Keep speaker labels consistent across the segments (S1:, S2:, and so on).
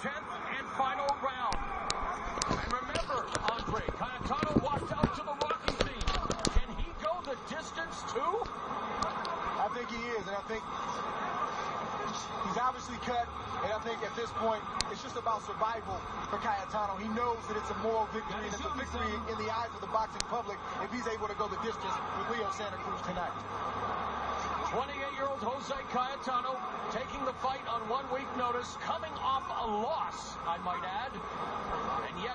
S1: 10th and final round. And remember, Andre, Cayetano walked out to the Rocky theme. Can he go the distance too?
S2: I think he is, and I think he's obviously cut, and I think at this point, it's just about survival for Cayetano. He knows that it's a moral victory, and it's a victory in the eyes of the boxing public if he's able to go the distance with Leo Santa Cruz tonight.
S1: 28-year-old Jose Cayetano taking the fight on 1 week notice, coming off a loss, I might add, and yet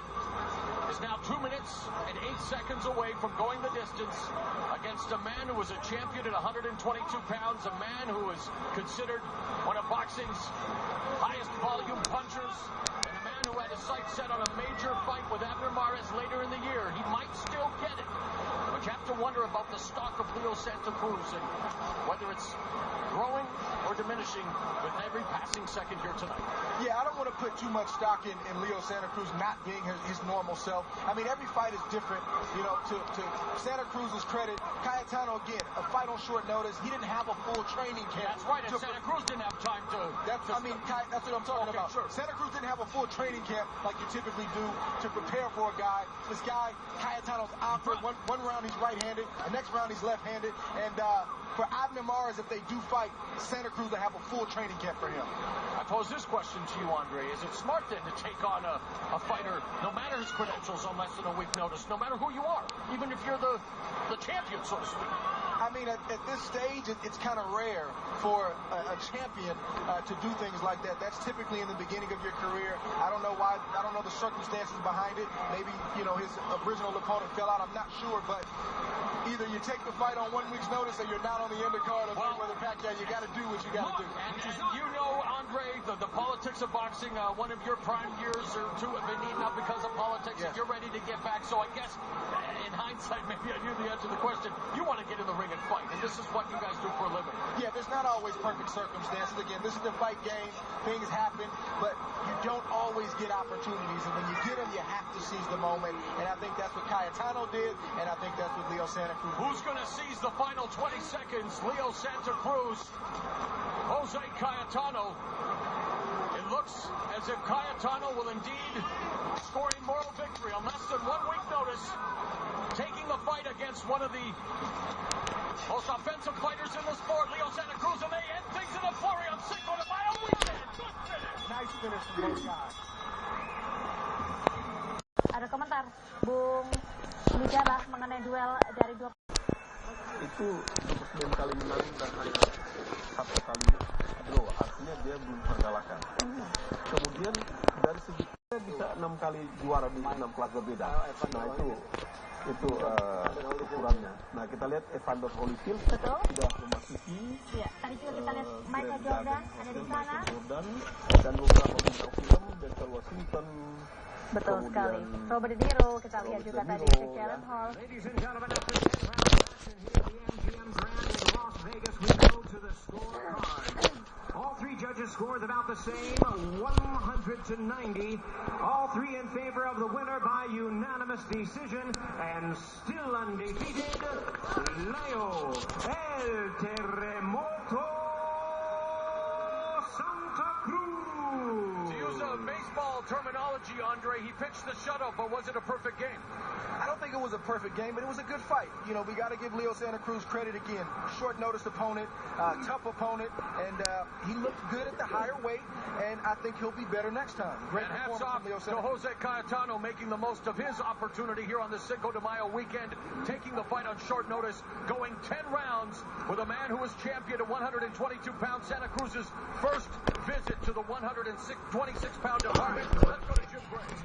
S1: is now 2 minutes and 8 seconds away from going the distance against a man who was a champion at 122 pounds, a man who is considered one of boxing's highest volume punchers, and a man who had his sights set on a major fight with Abner Mares later in the year. He might still get it, but you have to wonder about the stock of Leo Santa Cruz and whether it's growing or diminishing with every passing second here tonight.
S2: Yeah, I don't want to put too much stock in Leo Santa Cruz not being his normal self. I mean, every fight is different. You know, to Santa Cruz's credit, Cayetano, again, a fight on short notice. He didn't have a full training camp.
S1: That's right, and Santa Cruz didn't have time to...
S2: That's what I'm talking about. Sure. Santa Cruz didn't have a full training camp like you typically do to prepare for a guy. This guy, Cayetano's opposite. One round he's right-handed, the next round he's left-handed, and for Abner Mares, if they do fight, Santa Cruz will have a full training camp for him.
S1: I pose this question to you, Andre. Is it smart then to take on a fighter, no matter his credentials, on less than a week notice, no matter who you are, even if you're the champion, so to speak?
S2: I mean, at this stage, it's kind of rare for a champion to do things like that. That's typically in the beginning of your career. I don't know why. I don't know the circumstances behind it. Maybe, you know, his original opponent fell out. I'm not sure, but either you take the fight on 1 week's notice or you're not on the undercard of Mayweather Pacquiao. You got to do what you got to do.
S1: And you know, Andre, the politics of boxing, one of your prime years or two have been eaten up because of politics, and you're ready to get back. So I guess, in hindsight, maybe I knew the answer to the question. You want to get in the ring and fight, and this is what you guys do for a living.
S2: Yeah, there's not always perfect circumstances. Again, this is the fight game. Things happen, but you don't always get opportunities, and when you get them, you have to seize the moment, and I think that's what Cayetano did, and I think that's what Leo Santa Cruz did.
S1: Who's going to seize the final 20 seconds? Leo Santa Cruz, Jose Cayetano. It looks as if Cayetano will indeed score a moral victory on less than 1 week notice, taking the fight against one of the most offensive fighters in the sport, Leo Santa Cruz, and they end things in a flurry on Cinco de Mayo weekend. Good finish.
S2: Nice finish from both sides.
S3: Ada komentar, Bung bicara mengenai duel dari dua.
S4: Itu untuk 9 kali menang dan hanya 1 kali draw, artinya dia belum terkalahkan. Kemudian dari segi bisa 6 kali juara di 6 kelas berbeda. Nah itu ukurannya. Nah kita lihat Evander Holyfield sudah memasuki.
S3: Iya, tadi juga kita lihat Michael Jordan ada di sana.
S4: Dan beberapa bintang film, Denzel Washington.
S3: Betul sekali. Robert De Niro kita lihat juga tadi di Karen Hall.
S1: Ladies and gentlemen, after the 10th round action here at the MGM Grand in Las Vegas, we go to the scorecard. All three judges scores about the same, 100 to 90. All three in favor of the winner by unanimous decision, and still undefeated, Leo El Terremoto Santa Cruz. To use a baseball terminology, Andre, he pitched the shutout, but was it a perfect game?
S2: I don't think it was a perfect game, but it was a good fight. You know, we got to give Leo Santa Cruz credit again. Short notice opponent, tough opponent, and he looked good at the higher weight, and I think he'll be better next time. Great
S1: and hats off
S2: Leo Santa
S1: to Jose Cayetano making the most of his opportunity here on the Cinco de Mayo weekend, taking the fight on short notice, going 10 rounds with a man who was champion at 122 pounds, Santa Cruz's first visit to the 126-pound department. Let's go to Jim Grace.